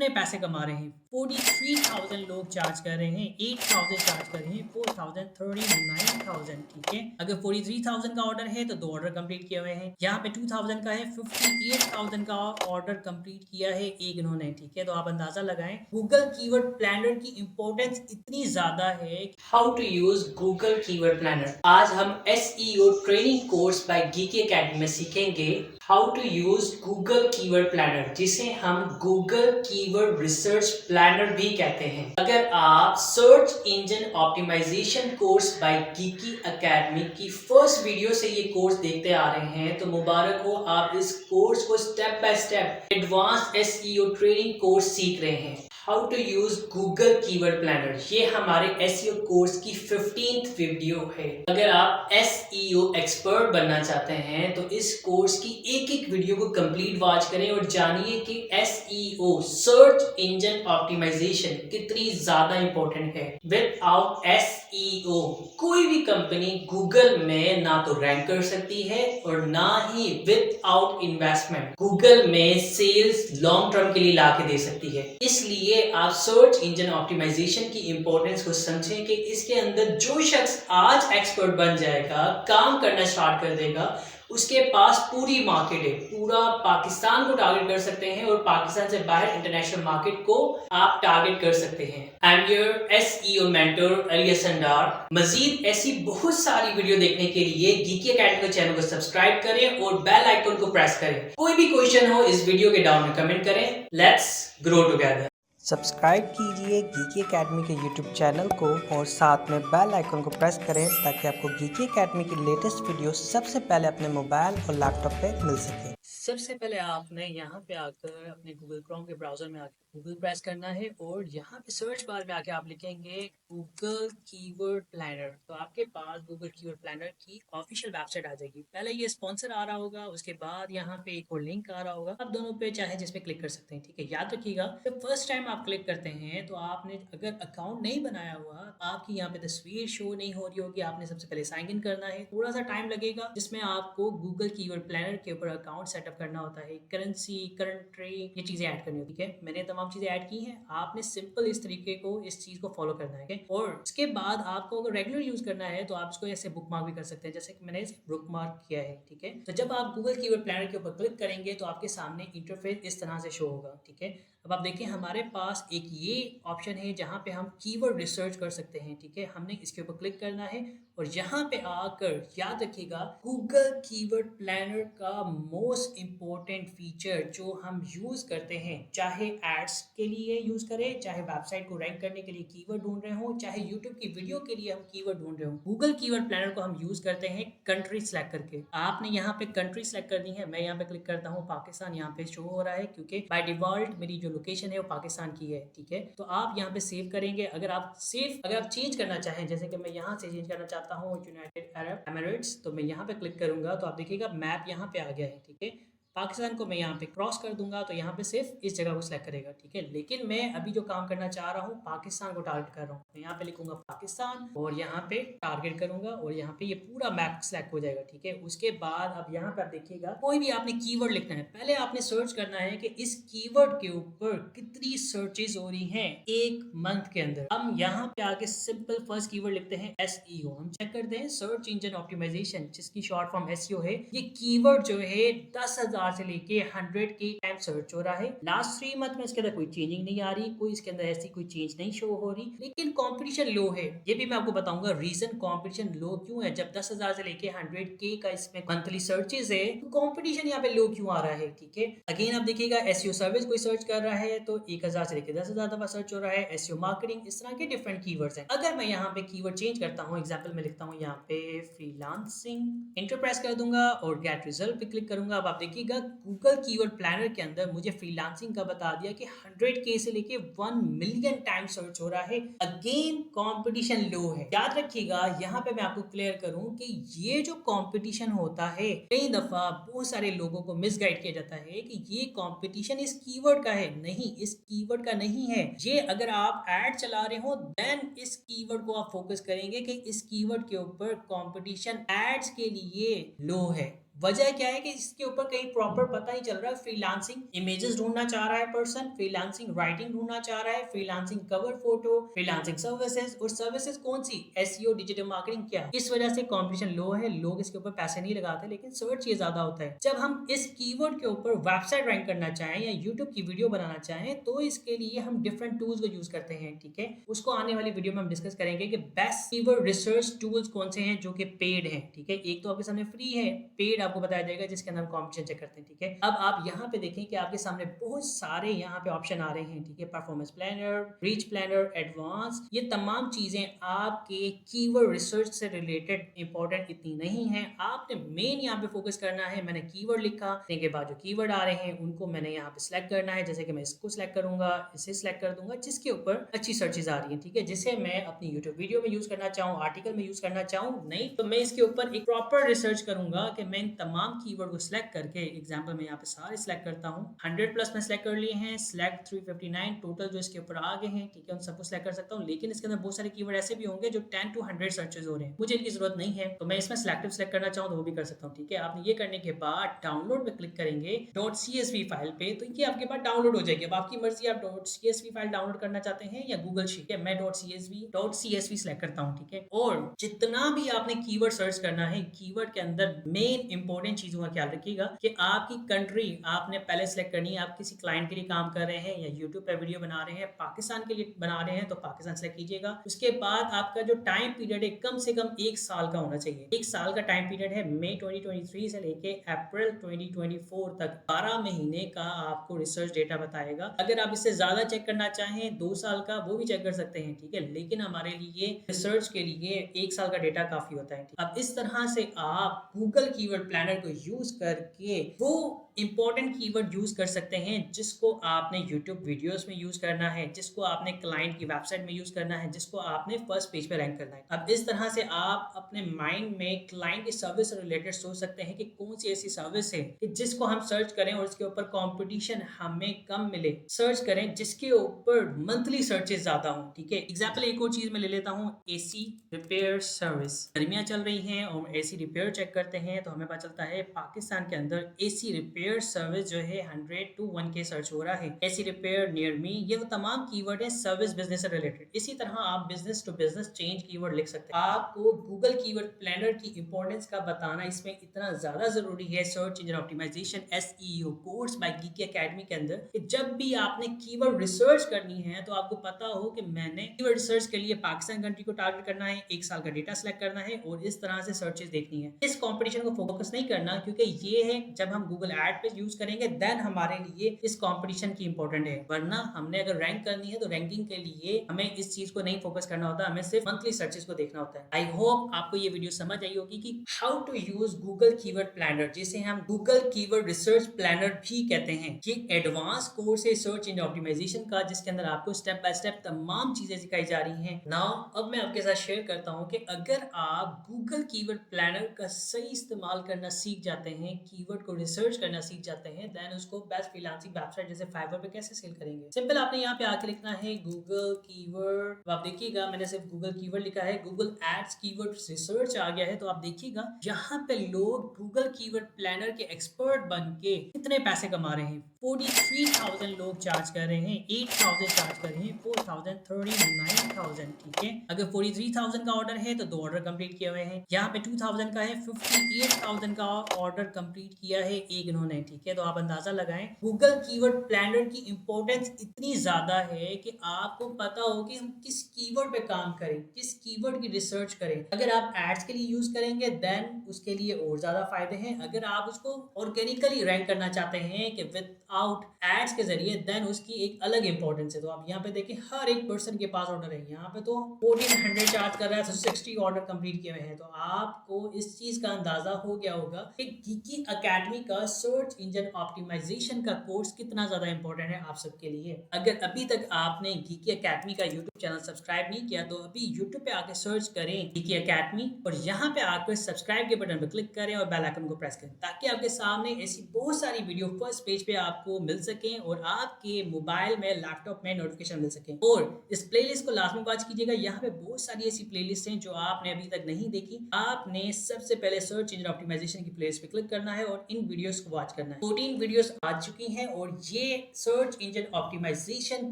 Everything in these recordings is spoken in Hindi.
कितने पैसे कमा रहे हैं? 43,000 लोग चार्ज कर रहे हैं, 8,000 चार्ज कर रहे हैं, 4,000, 39,000 ठीक है। अगर 43,000 का ऑर्डर है तो 2 ऑर्डर कंप्लीट किए हुए हैं। यहाँ पे 2,000 का है, 58,000 का ऑर्डर कंप्लीट किया है एक इन्होंने, ठीक है। तो आप अंदाजा लगाएं गूगल कीवर्ड प्लानर की इंपॉर्टेंस इतनी ज्यादा है। How to use Google keyword planner. आज हम SEO training course by Geeky Academy में सीखेंगे how to use Google keyword planner, जिसे हम गूगल कीवर्ड रिसर्च प्लानर भी कहते हैं। अगर आप search engine optimisation course by Geeky Academy की फर्स्ट वीडियो से ये कोर्स देखते आ रहे हैं तो मुबारक हो, आप इस कोर्स को step by step advance SEO training course सीख रहे हैं। How to use Google keyword planner, ये हमारे एसईओ कोर्स की 15th वीडियो है। अगर आप एसईओ एक्सपर्ट बनना चाहते हैं तो इस कोर्स की एक एक वीडियो को कंप्लीट वॉच करें और जानिए कि एसईओ सर्च इंजन ऑप्टिमाइजेशन कितनी ज्यादा इंपॉर्टेंट है। विदाउट एसईओ कोई भी कंपनी गूगल में ना तो रैंक कर सकती है और ना ही विदाउट इन्वेस्टमेंट गूगल में सेल्स लॉन्ग टर्म के लिए ला के दे सकती है। इसलिए आप सर्च इंजन ऑप्टिमाइजेशन की इंपॉर्टेंस को समझें कि इसके अंदर जो शख्स आज एक्सपर्ट बन जाएगा, काम करना स्टार्ट कर देगा, उसके पास पूरी मार्केट है, पूरा पाकिस्तान को टारगेट कर सकते हैं और पाकिस्तान से बाहर इंटरनेशनल मार्केट को आप टारगेट कर सकते हैं। I am your SEO mentor Ali Hasan Dar. मजीद ऐसी बहुत सारी वीडियो देखने के लिए गीकी एकेडमी के चैनल को सब्सक्राइब करें और बेल आइकन को प्रेस करें। कोई भी क्वेश्चन हो इस वीडियो के डाउन में कमेंट करें। Let's grow together. सब्सक्राइब कीजिए गीकी एकेडमी के यूट्यूब चैनल को और साथ में बेल आइकन को प्रेस करें ताकि आपको गीकी एकेडमी की लेटेस्ट वीडियो सबसे पहले अपने मोबाइल और लैपटॉप पे मिल सके। सबसे पहले आपने यहाँ पे आकर अपने गूगल क्रोम के ब्राउजर में आकर गूगल प्रेस करना है और यहाँ पे सर्च बार में आके आप लिखेंगे गूगल कीवर्ड प्लानर। तो आपके पास गूगल कीवर्ड प्लानर की ऑफिशियल वेबसाइट आ जाएगी। पहले ये स्पॉन्सर आ रहा होगा, उसके बाद यहाँ पे एक और लिंक आ रहा होगा। आप दोनों पे चाहे जिसपे क्लिक कर सकते हैं, ठीक है। याद रखिएगा जब फर्स्ट टाइम आप क्लिक करते हैं तो आपने अगर अकाउंट नहीं बनाया हुआ, आपकी यहाँ पे तस्वीर शो नहीं हो रही होगी, आपने सबसे पहले साइन इन करना है। थोड़ा सा टाइम लगेगा जिसमें आपको गूगल कीवर्ड प्लानर के ऊपर अकाउंट सेटअप करना होता है, करेंसी, कंट्री, ये चीजें ऐड करनी होती है। मैंने तमाम चीजें ऐड की हैं। आपने सिंपल इस तरीके को, इस चीज को फॉलो करना है और इसके बाद आपको अगर रेगुलर यूज करना है तो आप इसको ऐसे बुकमार्क भी कर सकते हैं, जैसे कि मैंने बुकमार्क किया है, ठीक है। तो जब आप गूगल कीवर्ड प्लानर के ऊपर क्लिक करेंगे तो आपके सामने इंटरफेस इस तरह से शो होगा, ठीक है। अब आप देखें हमारे पास एक ये ऑप्शन है जहाँ पे हम कीवर्ड रिसर्च कर सकते हैं, ठीक है। हमने इसके ऊपर क्लिक करना है और यहाँ पे आकर याद रखिएगा गूगल कीवर्ड प्लानर का मोस्ट इम्पोर्टेंट फीचर जो हम यूज करते हैं, चाहे एड्स के लिए यूज करें, चाहे वेबसाइट को रैंक करने के लिए कीवर्ड ढूंढ रहे हो, चाहे यूट्यूब की वीडियो के लिए हम कीवर्ड ढूंढ रहे हो, गूगल कीवर्ड प्लानर को हम यूज करते हैं कंट्री सेलेक्ट करके। आपने यहाँ पे कंट्री सेलेक्ट करनी है। मैं यहाँ पे क्लिक करता हूँ पाकिस्तान, यहाँ पे शो हो रहा है क्योंकि बाय डिफॉल्ट मेरी जो लोकेशन है वो पाकिस्तान की है, ठीक है। तो आप यहाँ पे सेव करेंगे। अगर आप चेंज करना चाहें, जैसे कि मैं यहाँ से चेंज करना चाहता हूँ यूनाइटेड अरब एमिरेट्स, तो मैं यहाँ पे क्लिक करूंगा तो आप देखिएगा मैप यहाँ पे आ गया है, ठीक है। पाकिस्तान को मैं यहाँ पे क्रॉस कर दूंगा तो यहाँ पे सिर्फ इस जगह को सिलेक्ट करेगा, ठीक है। लेकिन मैं अभी जो काम करना चाह रहा हूँ पाकिस्तान को टारगेट कर रहा हूँ, मैं यहाँ पे लिखूंगा पाकिस्तान और यहाँ पे टारगेट करूंगा और यहाँ पे ये पूरा मैप सिलेक्ट हो जाएगा, ठीक है। उसके बाद अब यहाँ पे आप देखिएगा कोई भी आपने कीवर्ड लिखना है, पहले आपने सर्च करना है कि इस कीवर्ड के ऊपर कितनी सर्चेज हो रही हैं एक मंथ के अंदर। हम यहाँ पे आके सिंपल फर्स्ट कीवर्ड लिखते हैं एसईओ। हम चेक करते हैं सर्च इंजन ऑप्टिमाइजेशन, जिसकी शॉर्ट फॉर्म एसईओ है। ये कीवर्ड जो है 10,000 से लेके 100 के टाइम सर्च हो रहा है। लास्ट 3 मंथ में इसके अंदर कोई चेंजिंग नहीं आ रही, कोई इसके अंदर ऐसी कोई चेंज नहीं शो हो रही, लेकिन कंपटीशन लो है। ये भी मैं आपको बताऊंगा रीजन कंपटीशन लो क्यों है। जब 10,000 से लेके 100 के का इसमें मंथली सर्चेज है तो कंपटीशन यहाँ पे लो क्यों आ रहा है, ठीक है। अगेन आप देखिएगा एसईओ सर्विस कोई सर्च कर रहा है तो 1,000 से लेके 10,000 दफा सर्च हो रहा है। एसईओ मार्केटिंग, इस तरह के डिफरेंट कीवर्ड्स हैं। अगर मैं यहाँ पे कीवर्ड चेंज करता हूँ, एग्जांपल में लिखता हूँ यहाँ पे फ्रीलांसिंग, इंटर प्रेस कर दूंगा और गेट रिजल्ट पे क्लिक करूंगा। अब आप देखिएगा गूगल कीवर्ड प्लानर के अंदर मुझे फ्रीलांसिंग का बता दिया कि 100K से लेके 1 मिलियन टाइम सर्च हो रहा है। अगेन कंपटीशन लो है। याद रखिएगा यहाँ पे मैं आपको क्लियर करूं कि ये जो कंपटीशन होता है, कई दफा बहुत सारे लोगों को मिसगाइड किया जाता है कि ये कंपटीशन इस कीवर्ड का है। नहीं, इस कीवर्ड का नहीं है ये। अगर आप एड चला रहे हो देन इस कीवर्ड को आप फोकस करेंगे कि इस कीवर्ड के ऊपर कंपटीशन एड्स के लिए लो है। वजह क्या है कि इसके ऊपर कहीं प्रॉपर पता नहीं चल रहा है। फ्रीलांसिंग इमेजेस ढूंढना चाह रहा है पर्सन, फ्रीलांसिंग राइटिंग ढूंढना चाह रहा है, freelancing cover photo, freelancing services. और सर्विसेज कौन सी? SEO, digital marketing. क्या इस वजह से कंपटीशन लो है, लोग इसके ऊपर पैसे नहीं लगाते, लेकिन सर्च ये ज्यादा होता है। जब हम इस कीवर्ड के ऊपर वेबसाइट रैंक करना चाहें या यूट्यूब की वीडियो बनाना चाहें तो इसके लिए हम डिफरेंट टूल्स को यूज करते हैं। ठीक है, उसको आने वाली वीडियो में हम डिस्कस करेंगे कि बेस्ट कीवर्ड रिसर्च टूल्स कौन से हैं जो कि पेड हैं। ठीक है, एक तो आपके सामने फ्री है, पेड आपको बताया जाएगा जिसके अंदर हम कॉम्पिटिशन चेक करते हैं। ठीक है, अब आप यहाँ पे देखें कि आपके सामने बहुत सारे यहाँ पे ऑप्शन आ रहे हैं। ठीक है, performance planner, reach planner, advance, ये तमाम चीजें आपके कीवर्ड रिसर्च से रिलेटेड इंपॉर्टेंट इतनी नहीं है। आपने मेन यहाँ पे फोकस करना है। मैंने कीवर्ड लिखा, के बाद जो कीवर्ड आ रहे हैं उनको मैंने यहाँ पे सिलेक्ट करना है। जैसे कि मैं इसको सिलेक्ट करूंगा, इसे सिलेक्ट कर दूंगा, जिसके ऊपर अच्छी सर्चेज आ रही हैं। ठीक है, जिसे मैं अपनी यूट्यूब वीडियो में यूज करना चाहूँ, आर्टिकल में यूज करना चाहूँ, नहीं तो मैं इसके ऊपर एक प्रॉपर रिसर्च करूंगा कि मैं इन तमाम कीवर्ड को सिलेक्ट करके, एग्जाम्पल मैं यहाँ पे सारे सिलेक्ट करता हूँ, 100+ में सिलेक्ट कर लिए हैं, सिलेक्ट 359 टोटल जो इसके ऊपर आ गए हैं। ठीक है, उन सबको सिलेक्ट कर सकता हूँ, लेकिन इसके अंदर बहुत सारे कीवर्ड ऐसे भी होंगे जो 10 to 100 सर्चेज हो रहे हैं, मुझे इनकी जरूरत नहीं है, तो मैं इसमें सिलेक्टिव सिलेक्ट करना चाहूँ तो वो भी कर सकता हूँ। ठीक है, आपने ये करने के बाद डाउनलोड पे क्लिक करेंगे .csv फाइल पे, तो ये आपके पास डाउनलोड हो जाएगी। अब आपकी मर्जी, आप .csv फाइल डाउनलोड करना चाहते हैं या गूगल शीट। है, मैं .csv सिलेक्ट करता हूँ। ठीक है, और जितना भी आपने कीवर्ड सर्च करना है, कीवर्ड के अंदर मेन इंपॉर्टेंट चीजों का ख्याल रखिएगा कि आपकी कंट्री आपने पहले सेलेक्ट करनी है। आप किसी क्लाइंट के लिए काम कर रहे हैं या यूट्यूब पर वीडियो बना रहे हैं, पाकिस्तान के लिए बना रहे हैं तो पाकिस्तान सेलेक्ट कीजिएगा। उसके बाद आपका जो टाइम पीरियड है कम से कम 1 साल का होना चाहिए। 1 साल का टाइम पीरियड है, मई 2023 से लेके अप्रैल 2024 तक 12 महीने का आपको रिसर्च डेटा बताएगा। अगर आप इससे ज्यादा चेक करना चाहें 2 साल का, वो भी चेक कर सकते हैं। ठीक है, लेकिन हमारे लिए रिसर्च के लिए 1 साल का डेटा काफी होता है। अब इस तरह से आप गूगल कीवर्ड प्लानर को यूज करके वो इंपॉर्टेंट कीवर्ड यूज कर सकते हैं जिसको आपने यूट्यूब वीडियोस में यूज करना है, जिसको आपने क्लाइंट की वेबसाइट में यूज करना है, जिसको आपने फर्स्ट पेज पे रैंक करना है। अब इस तरह से आप अपने माइंड में क्लाइंट की सर्विस से रिलेटेड सोच सकते हैं कि कौन सी ऐसी सर्विस है कि जिसको हम सर्च करें और इसके ऊपर कंपटीशन हमें कम मिले। सर्च करें जिसके ऊपर मंथली सर्चेस ज्यादा हो। ठीक है, एग्जाम्पल एक और चीज मैं ले लेता हूँ, एसी रिपेयर सर्विस। गर्मियां चल रही हैं और एसी रिपेयर चेक करते हैं तो हमें पता चलता है पाकिस्तान के अंदर एसी रिपेयर सर्विस जो है 100 to 1K सर्च हो रहा है। एसी रिपेयर नियर मी, ये वो तमाम कीवर्ड है सर्विस बिजनेस से रिलेटेड। इसी तरह आप business to business change keyword लिख सकते हैं। आपको गूगल कीवर्ड प्लानर की इंपॉर्टेंस का बताना इसमें इतना ज्यादा जरूरी है search engine optimisation SEO course by Geeky Academy के अंदर, कि जब भी आपने कीवर्ड रिसर्च करनी है तो आपको पता हो कि मैंने कीवर्ड रिसर्च के लिए पाकिस्तान कंट्री को टारगेट करना है, 1 साल का डेटा सेलेक्ट करना है और इस तरह से सर्चेस देखनी है। इस कंपटीशन को फोकस नहीं करना, क्योंकि ये है जब हम गूगल एड पे यूज करेंगे देन हमारे लिए इस कंपटीशन की इंपॉर्टेंट है। वरना हमने अगर रैंक करनी है तो रैंकिंग के लिए हमें इस चीज को नहीं फोकस करना होता, हमें सिर्फ मंथली सर्चेस को देखना होता है। आई होप आपको ये वीडियो समझ आई होगी कि how to use Google keyword planner, जिसे हम गूगल कीवर्ड रिसर्च प्लानर भी कहते हैं। ये एडवांस कोर्स है सर्च इंजन ऑप्टिमाइजेशन का, जिसके अंदर आपको स्टेप बाय स्टेप तमाम चीजें सिखाई जा रही हैं। नाउ अब मैं आपके साथ शेयर करता हूं कि अगर आप गूगल कीवर्ड प्लानर का सही इस्तेमाल करना सीख जाते हैं, कीवर्ड को रिसर्च करना सीख जाते हैं, देन उसको बेस्ट फ्रीलांसिंग वेबसाइट जैसे फाइवर पे कैसे सेल करेंगे। सिंपल, आपने यहाँ पे आके लिखना है गूगल कीवर्ड। आप देखिएगा मैंने सिर्फ गूगल कीवर्ड लिखा है, गूगल एड्स कीवर्ड रिसर्च आ गया है। तो आप देखिएगा यहाँ पे लोग गूगल कीवर्ड प्लानर के एक्सपर्ट बन के कितने पैसे कमा रहे हैं। 43,000 लोग चार्ज कर रहे हैं, 8,000 चार्ज कर रहे हैं, 4,000, 39,000। ठीक है, अगर 43,000 का ऑर्डर है तो 2 ऑर्डर कंप्लीट किए हुए हैं। यहाँ पे 2,000 का है, 58,000 का ऑर्डर कंप्लीट किया है एक इन्होंने। ठीक है, तो आप अंदाजा लगाएं गूगल कीवर्ड प्लानर की इंपॉर्टेंस इतनी ज्यादा है कि आपको पता हो कि हम किस कीवर्ड पे काम करें, किस कीवर्ड की रिसर्च करें। अगर आप एड्स के लिए यूज करेंगे देन उसके लिए और ज्यादा फायदे हैं। अगर आप उसको ऑर्गेनिकली रैंक करना चाहते हैं कि विदाउट एड्स के जरिए, देन उसकी एक अलग इंपॉर्टेंस है। तो आप यहाँ पे देखें हर एक पर्सन के पास ऑर्डर है। यहाँ पे तो 1400 चार्ज कर रहा है, 60 ऑर्डर कंप्लीट किए हुए हैं। तो आपको इस चीज का अंदाजा हो गया होगा कि गीकी एकेडमी का सर्च सर्च इंजन ऑप्टिमाइजेशन का कोर्स कितना ज़्यादा इंपॉर्टेंट है आप सबके लिए। अगर अभी तक आपने गीकी एकेडमी का यूट्यूब चैनल सब्सक्राइब नहीं किया तो अभी यूट्यूब पे आके सर्च करें गीकी एकेडमी और यहाँ पे आकर सब्सक्राइब के बटन पर क्लिक करें और बेल आइकन को प्रेस करें ताकि आपके सामने ऐसी बहुत सारी वीडियो फर्स्ट पेज पे आपको मिल सकें और आपके मोबाइल में लैपटॉप में नोटिफिकेशन मिल सके। और इस प्लेलिस्ट को लाजमी वॉच कीजिएगा, यहाँ पे बहुत सारी ऐसी प्लेलिस्ट हैं जो आपने अभी तक नहीं देखी। आपने सबसे पहले सर्च इंजन ऑप्टिमाइजेशन की प्लेलिस्ट पे क्लिक करना है और इन वीडियोस को वॉच करना है। 14 वीडियोस आ चुकी हैं और ये सर्च इंजन ऑप्टिमाइजेशन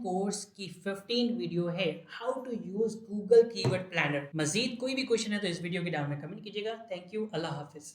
कोर्स की 15 वीडियो है, how to use Google keyword planner. मजीद कोई भी क्वेश्चन है तो इस वीडियो के डाउन में कमेंट कीजिएगा। Thank you, Allah Hafiz.